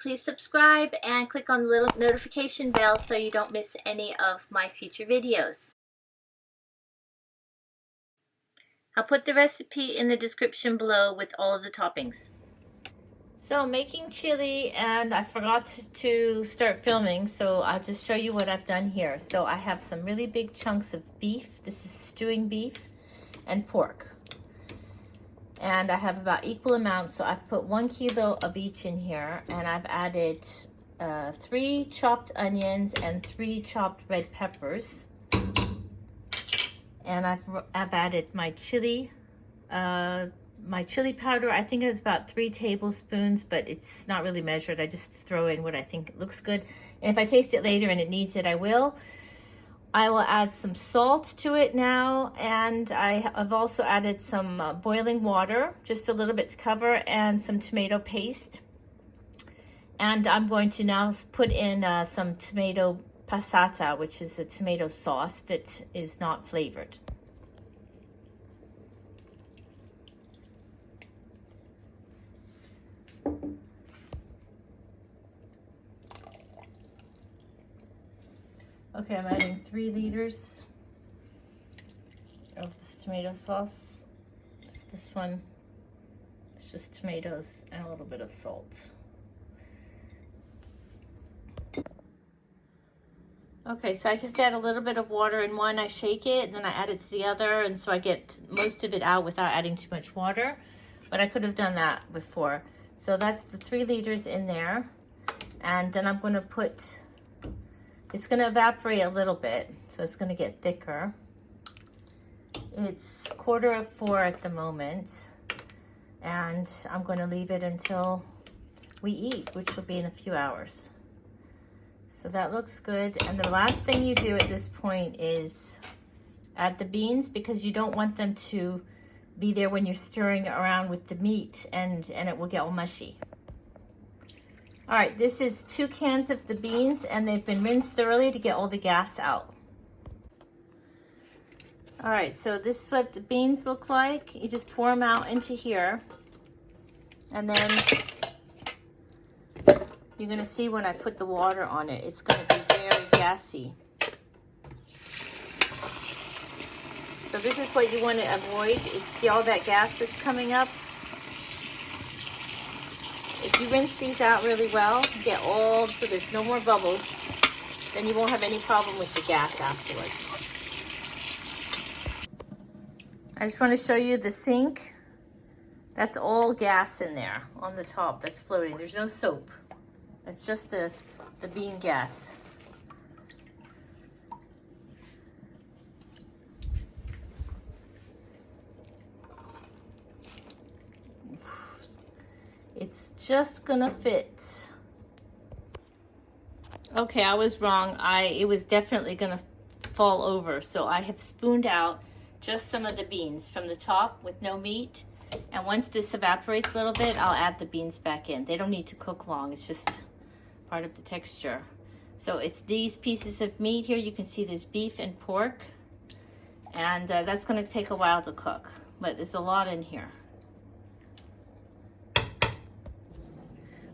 Please subscribe and click on the little notification bell so you don't miss any of my future videos. I'll put the recipe in the description below with all of the toppings. So I'm making chili and I forgot to start filming, so I'll just show you what I've done here. So I have some really big chunks of beef. This is stewing beef and pork. And I have about equal amounts, so I've put 1 kilo of each in here, and I've added 3 chopped onions and 3 chopped red peppers. And I've added my chili powder. I think it's about 3 tablespoons, but it's not really measured. I just throw in what I think looks good. And if I taste it later and it needs it, I will. I will add some salt to it now, and I've also added some boiling water, just a little bit to cover, and some tomato paste. And I'm going to now put in some tomato passata, which is a tomato sauce that is not flavored. Okay, I'm adding 3 liters of this tomato sauce. This one, it's just tomatoes and a little bit of salt. Okay, so I just add a little bit of water in one, I shake it, and then I add it to the other, and so I get most of it out without adding too much water, but I could have done that before. So that's the 3 liters in there, and then I'm going to put, it's going to evaporate a little bit, so it's going to get thicker. It's 4:15 at the moment, and I'm going to leave it until we eat, which will be in a few hours. So that looks good. And the last thing you do at this point is add the beans, because you don't want them to be there when you're stirring around with the meat, and it will get all mushy. All right, this is 2 cans of the beans, and they've been rinsed thoroughly to get all the gas out. All right, so this is what the beans look like. You just pour them out into here, and then you're gonna see when I put the water on it, it's gonna be very gassy. So this is what you want to avoid. See all that gas that's coming up? If you rinse these out really well, get all, so there's no more bubbles, then you won't have any problem with the gas afterwards. I just want to show you the sink. That's all gas in there on the top that's floating. There's no soap. It's just the bean gas. It's just gonna fit. Okay, I was wrong. It was definitely gonna fall over. So I have spooned out just some of the beans from the top with no meat. And once this evaporates a little bit, I'll add the beans back in. They don't need to cook long. It's just part of the texture. So it's these pieces of meat here. You can see there's beef and pork. And that's gonna take a while to cook, but there's a lot in here.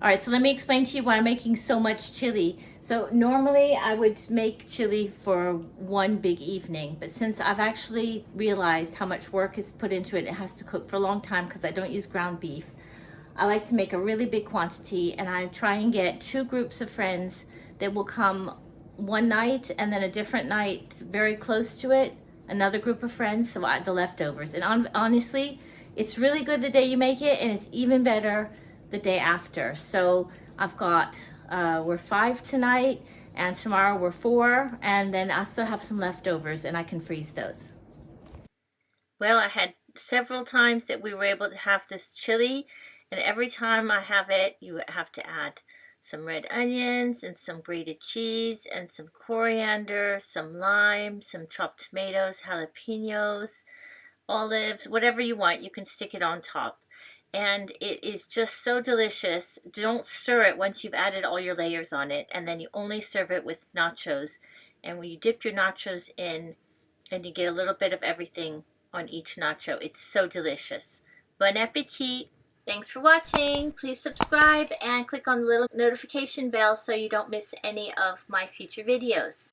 All right, so let me explain to you why I'm making so much chili. So normally I would make chili for one big evening, but since I've actually realized how much work is put into it, it has to cook for a long time because I don't use ground beef. I like to make a really big quantity, and I try and get 2 groups of friends that will come one night, and then a different night very close to it, another group of friends, so the leftovers. And honestly, it's really good the day you make it, and it's even better the day after. So I've got, we're 5 tonight, and tomorrow we're 4, and then I still have some leftovers, and I can freeze those. Well, I had several times that we were able to have this chili, and every time I have it, you have to add some red onions and some grated cheese and some coriander, some lime, some chopped tomatoes, jalapenos, olives, whatever you want, you can stick it on top. And it is just so delicious. Don't stir it once you've added all your layers on it, and then you only serve it with nachos. And when you dip your nachos in, and you get a little bit of everything on each nacho, it's so delicious. Bon appetit! Thanks for watching. Please subscribe and click on the little notification bell so you don't miss any of my future videos.